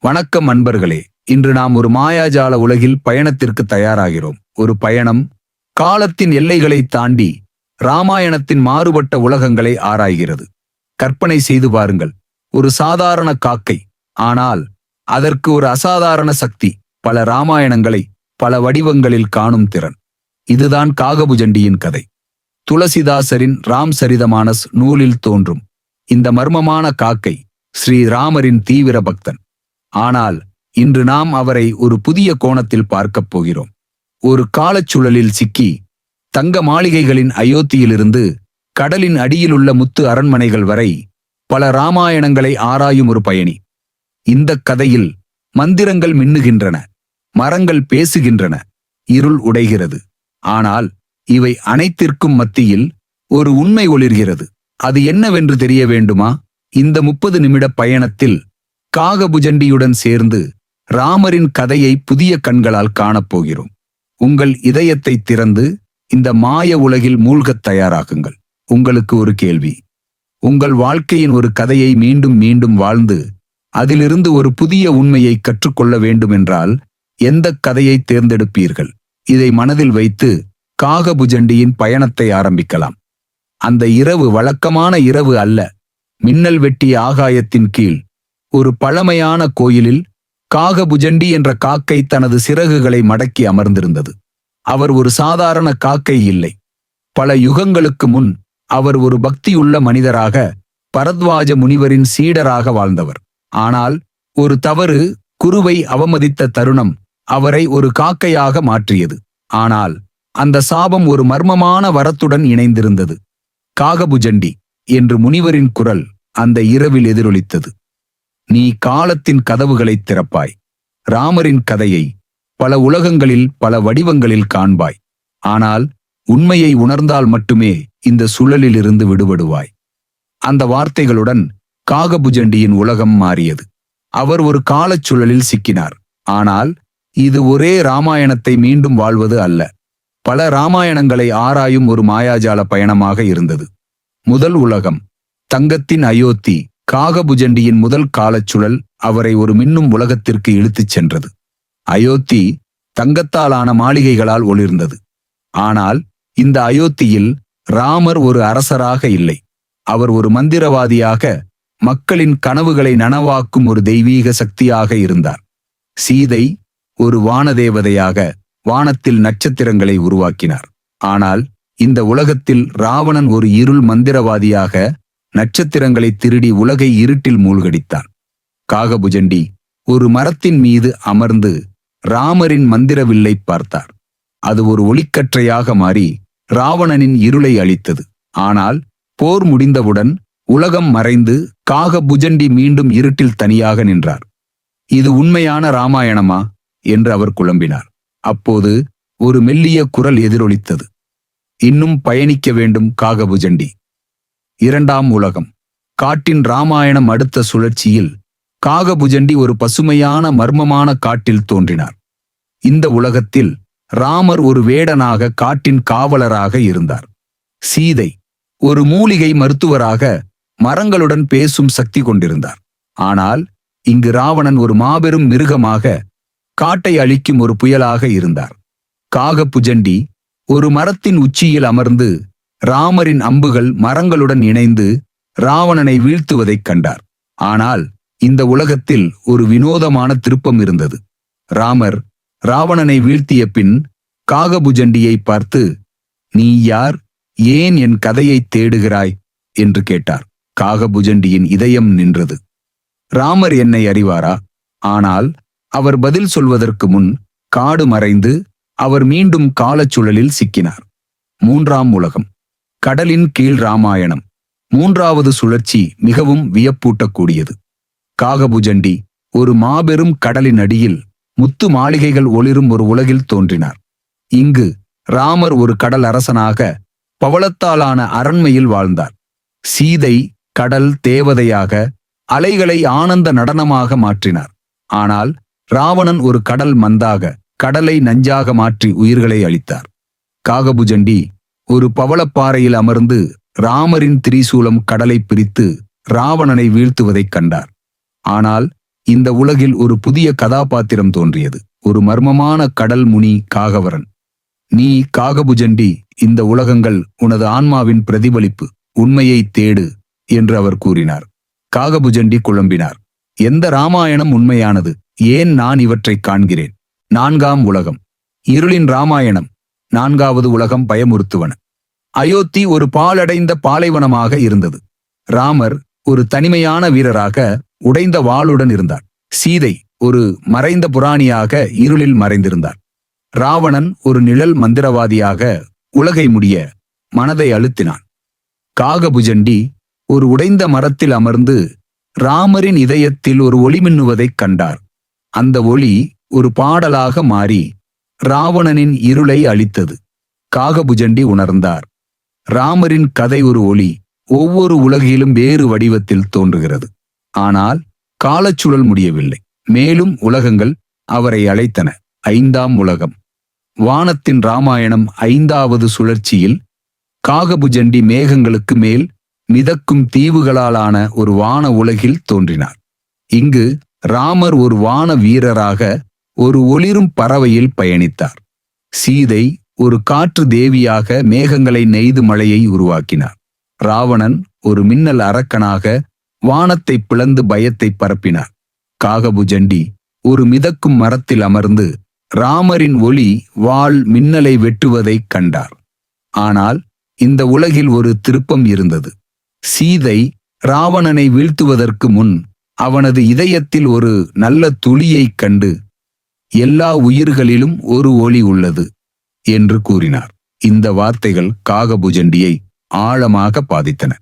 வணக்கம் அன்பர்களே. இன்று நாம் ஒரு மாயாஜால உலகில் பயணத்திற்கு தயாராகிறோம். ஒரு பயணம் காலத்தின் எல்லைகளை தாண்டி ராமாயணத்தின் மாறுபட்ட உலகங்களை ஆராய்கிறது. கற்பனை செய்து பாருங்கள், ஒரு சாதாரண காக்கை, ஆனால் அதற்கு ஒரு அசாதாரண சக்தி, பல ராமாயணங்களை பல வடிவங்களில் காணும் திறன். இதுதான் காகபுஜண்டியின் கதை. துளசிதாசரின் ராம் சரிதமானஸ் நூலில் தோன்றும் இந்த மர்மமான காக்கை ஸ்ரீராமரின் தீவிர பக்தன். ஆனால் இன்று நாம் அவரை ஒரு புதிய கோணத்தில் பார்க்கப் போகிறோம். ஒரு காலச்சுழலில் சிக்கி தங்க மாளிகைகளின் அயோத்தியிலிருந்து கடலின் அடியிலுள்ள முத்து அரண்மனைகள் வரை பல ராமாயணங்களை ஆராயும் ஒரு பயணி. இந்த கதையில் மந்திரங்கள் மின்னுகின்றன, மரங்கள் பேசுகின்றன, இருள் உடைகிறது. ஆனால் இவை அனைத்திற்கும் மத்தியில் ஒரு உண்மை ஒளிர்கிறது. அது என்னவென்று தெரிய வேண்டுமா? இந்த 30 நிமிட பயணத்தில் காகபுஜண்டியுடன் சேர்ந்து ராமரின் கதையை புதிய கண்களால் காணப்போகிறோம். உங்கள் இதயத்தை திறந்து இந்த மாய உலகில் மூழ்கத் தயாராகுங்கள். உங்களுக்கு ஒரு கேள்வி. உங்கள் வாழ்க்கையின் ஒரு கதையை மீண்டும் மீண்டும் வாழ்ந்து அதிலிருந்து ஒரு புதிய உண்மையை கற்றுக்கொள்ள வேண்டுமென்றால் எந்த கதையை தேர்ந்தெடுப்பீர்கள்? இதை மனதில் வைத்து காகபுஜண்டியின் பயணத்தை ஆரம்பிக்கலாம். அந்த இரவு வழக்கமான இரவு அல்ல. மின்னல் வெட்டிய ஆகாயத்தின் கீழ் ஒரு பழமையான கோயிலில் காகபுஜண்டி என்ற காக்கை தனது சிறகுகளை மடக்கி அமர்ந்திருந்தது. அவர் ஒரு சாதாரண காக்கை இல்லை. பல யுகங்களுக்கு முன் அவர் ஒரு பக்தியுள்ள மனிதராக, பரத்வாஜ முனிவரின் சீடராக வாழ்ந்தவர். ஆனால் ஒரு தவறு குருவை அவமதித்த தருணம் அவரை ஒரு காக்கையாக மாற்றியது. ஆனால் அந்த சாபம் ஒரு மர்மமான வரத்துடன் இணைந்திருந்தது. காகபுஜண்டி என்று முனிவரின் குரல் அந்த இரவில் எதிரொலித்தது. நீ காலத்தின் கதவுகளை திறப்பாய். ராமரின் கதையை பல உலகங்களில் பல வடிவங்களில் காண்பாய். ஆனால் உண்மையை உணர்ந்தால் மட்டுமே இந்த சுழலிலிருந்து விடுபடுவாய். அந்த வார்த்தைகளுடன் காகபுஜண்டியின் உலகம் மாறியது. அவர் ஒரு காலச்சுழலில் சிக்கினார். ஆனால் இது ஒரே ராமாயணத்தை மீண்டும் வாழ்வது அல்ல. பல ராமாயணங்களை ஆராயும் ஒரு மாயாஜால பயணமாக இருந்தது. முதல் உலகம், தங்கத்தின் அயோத்தி. காகபுஜண்டியின் முதல் காலச்சுழல் அவரை ஒரு மின்னும் உலகத்திற்கு இழுத்துச் சென்றது. அயோத்தி தங்கத்தாலான மாளிகைகளால் ஒளிர்ந்தது. ஆனால் இந்த அயோத்தியில் ராமர் ஒரு அரசராக இல்லை. அவர் ஒரு மந்திரவாதியாக, மக்களின் கனவுகளை நனவாக்கும் ஒரு தெய்வீக சக்தியாக இருந்தார். சீதை ஒரு வானதேவதையாக வானத்தில் நட்சத்திரங்களை உருவாக்கினார். ஆனால் இந்த உலகத்தில் ராவணன் ஒரு இருள் மந்திரவாதியாக நட்சத்திரங்களை திருடி உலகை இருட்டில் மூழ்கடித்தான். காகபுஜண்டி ஒரு மரத்தின் மீது அமர்ந்து ராமரின் மந்திரவில்லை பார்த்தார். அது ஒரு ஒளிக்கற்றையாக மாறி ராவணனின் இருளை அளித்தது. ஆனால் போர் முடிந்தவுடன் உலகம் மறைந்து காகபுஜண்டி மீண்டும் இருட்டில் தனியாக நின்றார். இது உண்மையான ராமாயணமா என்று அவர் குழம்பினார். அப்போது ஒரு மெல்லிய குரல் எதிரொலித்தது. இன்னும் பயணிக்க வேண்டும் காகபுஜண்டி. இரண்டாம் உலகம், காட்டின் ராமாயணம். அடுத்த சுழற்சியில் காகபுஜண்டி ஒரு பசுமையான மர்மமான காட்டில் தோன்றினார். இந்த உலகத்தில் ராமர் ஒரு வேடனாக, காட்டின் காவலராக இருந்தார். சீதை ஒரு மூலிகை மருத்துவராக மரங்களுடன் பேசும் சக்தி கொண்டிருந்தார். ஆனால் இங்கு ராவணன் ஒரு மாபெரும் மிருகமாக, காட்டை அழிக்கும் ஒரு புயலாக இருந்தார். காகபுஜண்டி ஒரு மரத்தின் உச்சியில் அமர்ந்து ராமரின் அம்புகள் மரங்களுடன் இணைந்து ராவணனை வீழ்த்துவதைக் கண்டார். ஆனால் இந்த உலகத்தில் ஒரு வினோதமான திருப்பம் இருந்தது. ராமர் ராவணனை வீழ்த்திய பின் காகபுஜண்டியை பார்த்து, நீ யார்? ஏன் என் கதையை தேடுகிறாய் என்று கேட்டார். காகபுஜண்டியின் இதயம் நின்றது. ராமர் என்னை அறிவாரா? ஆனால் அவர் பதில் சொல்வதற்கு முன் காடு மறைந்து அவர் மீண்டும் காலச்சுழலில் சிக்கினார். மூன்றாம் உலகம், கடலின் கீழ் ராமாயணம். மூன்றாவது சுழற்சி மிகவும் வியப்பூட்டக்கூடியது. காகபுஜண்டி ஒரு மாபெரும் கடலின் அடியில் முத்து மாளிகைகள் ஒளிரும் ஒரு உலகில் தோன்றினார். இங்கு ராமர் ஒரு கடல் அரசனாக பவளத்தாலான அரண்மையில் வாழ்ந்தார். சீதை கடல் தேவதையாக அலைகளை ஆனந்த நடனமாக மாற்றினார். ஆனால் ராவணன் ஒரு கடல் மந்தாக, கடலை நஞ்சாக மாற்றி உயிர்களை அளித்தார். காகபுஜண்டி ஒரு பவளப்பாறையில் அமர்ந்து ராமரின் திரிசூலம் கடலை பிரித்து ராவணனை வீழ்த்துவதைக் கண்டார். ஆனால் இந்த உலகில் ஒரு புதிய கதாபாத்திரம் தோன்றியது. ஒரு மர்மமான கடல் முனி காகவரன். நீ காகபுஜண்டி, இந்த உலகங்கள் உனது ஆன்மாவின் பிரதிபலிப்பு, உண்மையை தேடு என்று அவர் கூறினார். காகபுஜண்டி குழம்பினார். எந்த ராமாயணம் உண்மையானது? ஏன் நான் இவற்றை காண்கிறேன்? 4ஆம் உலகம். இருளின் ராமாயணம். 4வது உலகம் பயமுறுத்துவன. அயோத்தி ஒரு பாழடைந்த பாலைவனமாக இருந்தது. ராமர் ஒரு தனிமையான வீரராக உடைந்த வாளுடன் இருந்தார். சீதை ஒரு மறைந்த புராணியாக இருளில் மறைந்திருந்தார். ராவணன் ஒரு நிழல் மந்திரவாதியாக உலகை முடிய மனதை அழுத்தினான். காகபுஜண்டி ஒரு உடைந்த மரத்தில் அமர்ந்து ராமரின் இதயத்தில் ஒரு ஒளி மின்னுவதைக் கண்டார். அந்த ஒளி ஒரு பாடலாக மாறி ராவணனின் இருளை அழித்தது. காகபுஜண்டி உணர்ந்தார், ராமரின் கதை ஒரு ஒளி, ஒவ்வொரு உலகிலும் வேறு வடிவத்தில் தோன்றுகிறது. ஆனால் காலச்சுழல் முடியவில்லை. மேலும் உலகங்கள் அவரை அழைத்தன. 5ஆம் உலகம். வானத்தின் ராமாயணம் 5வது சுழற்சியில் காகபுஜண்டி மேகங்களுக்கு மேல் மிதக்கும் தீவுகளாலான ஒரு வான உலகில் தோன்றினார். இங்கு ராமர் ஒரு வான வீரராக ஒரு ஒளிரும் பறவையில் பயணித்தார். சீதை ஒரு காற்று தேவியாக மேகங்களை நெய்து மழையை உருவாக்கினார். ராவணன் ஒரு மின்னல் அரக்கனாக வானத்தை பிளந்து பயத்தை பரப்பினார். காகபுஜண்டி ஒரு மிதக்கும் மரத்தில் அமர்ந்து ராமரின் ஒளி வாள் மின்னலை வெட்டுவதைக் கண்டார். ஆனால் இந்த உலகில் ஒரு திருப்பம் இருந்தது. சீதை ராவணனை வீழ்த்துவதற்கு முன் அவனது இதயத்தில் ஒரு நல்ல துளியைக் கண்டு, எல்லா உயிர்களிலும் ஒரு ஒளி உள்ளது என்று கூறினார். இந்த வார்த்தைகள் காகபுஜண்டியை ஆழமாக பாதித்தன.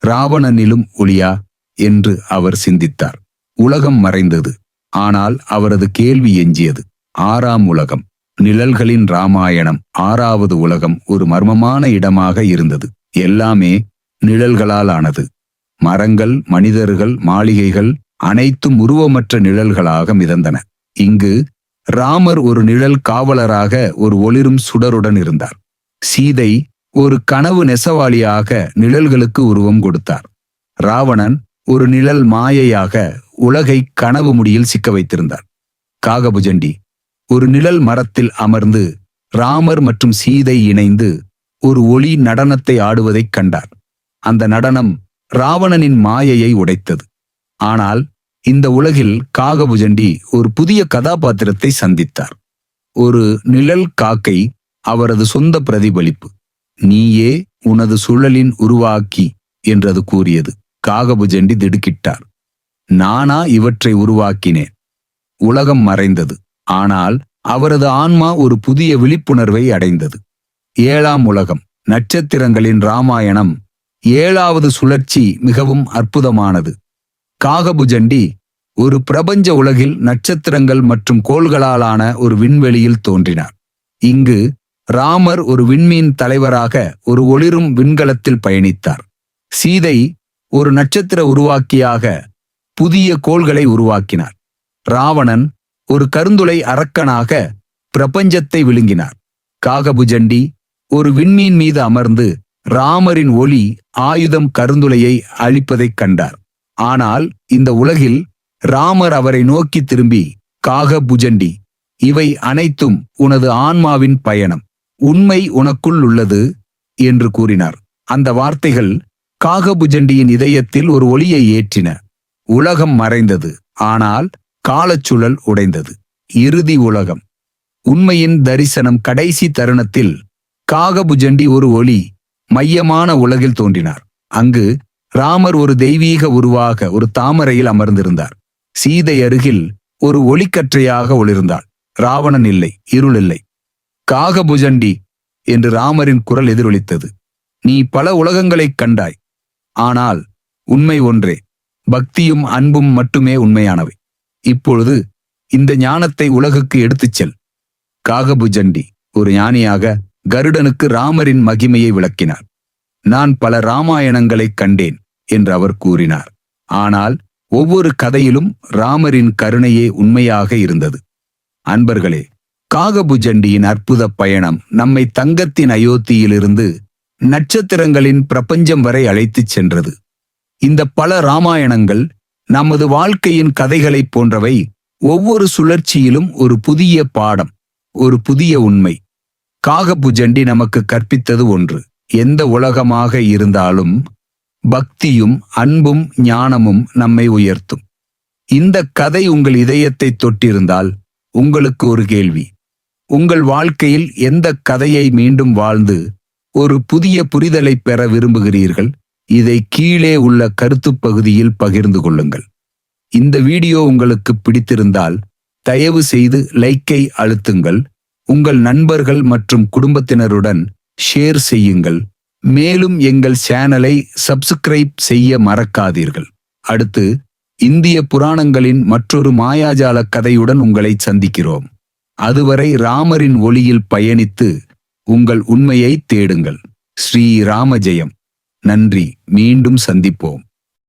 ராவணனிலும் ஒளியா என்று அவர் சிந்தித்தார். உலகம் மறைந்தது. ஆனால் அவரது கேள்வி எஞ்சியது. 6ஆம் உலகம். நிழல்களின் ராமாயணம். 6வது உலகம் ஒரு மர்மமான இடமாக இருந்தது. எல்லாமே நிழல்களால் ஆனது. மரங்கள், மனிதர்கள், மாளிகைகள் அனைத்தும் உருவமற்ற நிழல்களாக மிதந்தன. இங்கு ராமர் ஒரு நிழல் காவலராக ஒரு ஒளிரும் சுடருடன் இருந்தார். சீதை ஒரு கனவு நெசவாளியாக நிழல்களுக்கு உருவம் கொடுத்தார். ராவணன் ஒரு நிழல் மாயையாக உலகை கனவு முடியில் சிக்க வைத்திருந்தார். காகபுஜண்டி ஒரு நிழல் மரத்தில் அமர்ந்து ராமர் மற்றும் சீதை இணைந்து ஒரு ஒளி நடனத்தை ஆடுவதைக் கண்டார். அந்த நடனம் ராவணனின் மாயையை உடைத்தது. ஆனால் இந்த உலகில் காகபுஜண்டி ஒரு புதிய கதாபாத்திரத்தை சந்தித்தார். ஒரு நிழல் காக்கை, அவரது சொந்த பிரதிபலிப்பு. நீயே உனது சுழலின் உருவாக்கி என்றது கூறியது. காகபுஜண்டி திடுக்கிட்டார். நானா இவற்றை உருவாக்கினேன்? உலகம் மறைந்தது. ஆனால் அவரது ஆன்மா ஒரு புதிய விழிப்புணர்வை அடைந்தது. 7ஆம் உலகம். நட்சத்திரங்களின் ராமாயணம். 7வது சுழற்சி மிகவும் அற்புதமானது. காகபுஜண்டி ஒரு பிரபஞ்ச உலகில் நட்சத்திரங்கள் மற்றும் கோள்களாலான ஒரு விண்வெளியில் தோன்றினார். இங்கு ராமர் ஒரு விண்மீன் தலைவராக ஒரு ஒளிரும் விண்கலத்தில் பயணித்தார். சீதை ஒரு நட்சத்திர உருவாக்கியாக புதிய கோள்களை உருவாக்கினார். ராவணன் ஒரு கருந்துளை அரக்கனாக பிரபஞ்சத்தை விழுங்கினார். காகபுஜண்டி ஒரு விண்மீன் மீது அமர்ந்து ராமரின் ஒளி ஆயுதம் கருந்துளையை அழிப்பதைக் கண்டார். ஆனால் இந்த உலகில் ராமர் அவரை நோக்கி திரும்பி, காகபுஜண்டி, இவை அனைத்தும் உனது ஆன்மாவின் பயணம், உண்மை உனக்குள் உள்ளது என்று கூறினார். அந்த வார்த்தைகள் காகபுஜண்டியின் இதயத்தில் ஒரு ஒளியை ஏற்றின. உலகம் மறைந்தது. ஆனால் காலச்சுழல் உடைந்தது. இறுதி உலகம். உண்மையின் தரிசனம். கடைசி தருணத்தில் காகபுஜண்டி ஒரு ஒளி மையமான உலகில் தோன்றினார். அங்கு ராமர் ஒரு தெய்வீக உருவாக ஒரு தாமரையில் அமர்ந்திருந்தார். சீதை அருகில் ஒரு ஒளிக்கற்றையாக ஒளிர்ந்தாள். ராவணன் இல்லை, இருள் இல்லை. காகபுஜண்டி என்று ராமரின் குரல் எதிரொலித்தது. நீ பல உலகங்களைக் கண்டாய். ஆனால் உண்மை ஒன்றே, பக்தியும் அன்பும் மட்டுமே உண்மையானவை. இப்பொழுது இந்த ஞானத்தை உலகுக்கு எடுத்துச் செல். காகபுஜண்டி ஒரு ஞானியாக கருடனுக்கு ராமரின் மகிமையை விளக்கினார். நான் பல ராமாயணங்களைக் கண்டேன் என்று அவர் கூறினார். ஆனால் ஒவ்வொரு கதையிலும் ராமரின் கருணையே உண்மையாக இருந்தது. அன்பர்களே, காகபுஜண்டியின் அற்புத பயணம் நம்மை தங்கத்தின் அயோத்தியிலிருந்து நட்சத்திரங்களின் பிரபஞ்சம் வரை அழைத்துச் சென்றது. இந்த பல ராமாயணங்கள் நமது வாழ்க்கையின் கதைகளைப் போன்றவை ஒவ்வொரு சுழற்சியிலும் ஒரு புதிய பாடம், ஒரு புதிய உண்மை. காகபுஜண்டி நமக்கு கற்பித்தது ஒன்று: எந்த உலகமாக இருந்தாலும் பக்தியும் அன்பும் ஞானமும் நம்மை உயர்த்தும். இந்த கதை உங்கள் இதயத்தை தொட்டிருந்தால் உங்களுக்கு ஒரு கேள்வி: உங்கள் வாழ்க்கையில் எந்த கதையை மீண்டும் வாழ்ந்து ஒரு புதிய புரிதலை பெற விரும்புகிறீர்கள்? இதை கீழே உள்ள கருத்துப் பகுதியில் பகிர்ந்து கொள்ளுங்கள். இந்த வீடியோ உங்களுக்கு பிடித்திருந்தால் தயவு செய்து லைக்கை அழுத்துங்கள். உங்கள் நண்பர்கள் மற்றும் குடும்பத்தினருடன் ஷேர் செய்யுங்கள். மேலும் எங்கள் சேனலை சப்ஸ்கிரைப் செய்ய மறக்காதீர்கள். அடுத்து இந்திய புராணங்களின் மற்றொரு மாயாஜால கதையுடன் உங்களை சந்திக்கிறோம். அதுவரை ராமரின் ஒளியில் பயணித்து உங்கள் உண்மையை தேடுங்கள். ஸ்ரீராம ஜெயம். நன்றி. மீண்டும் சந்திப்போம்.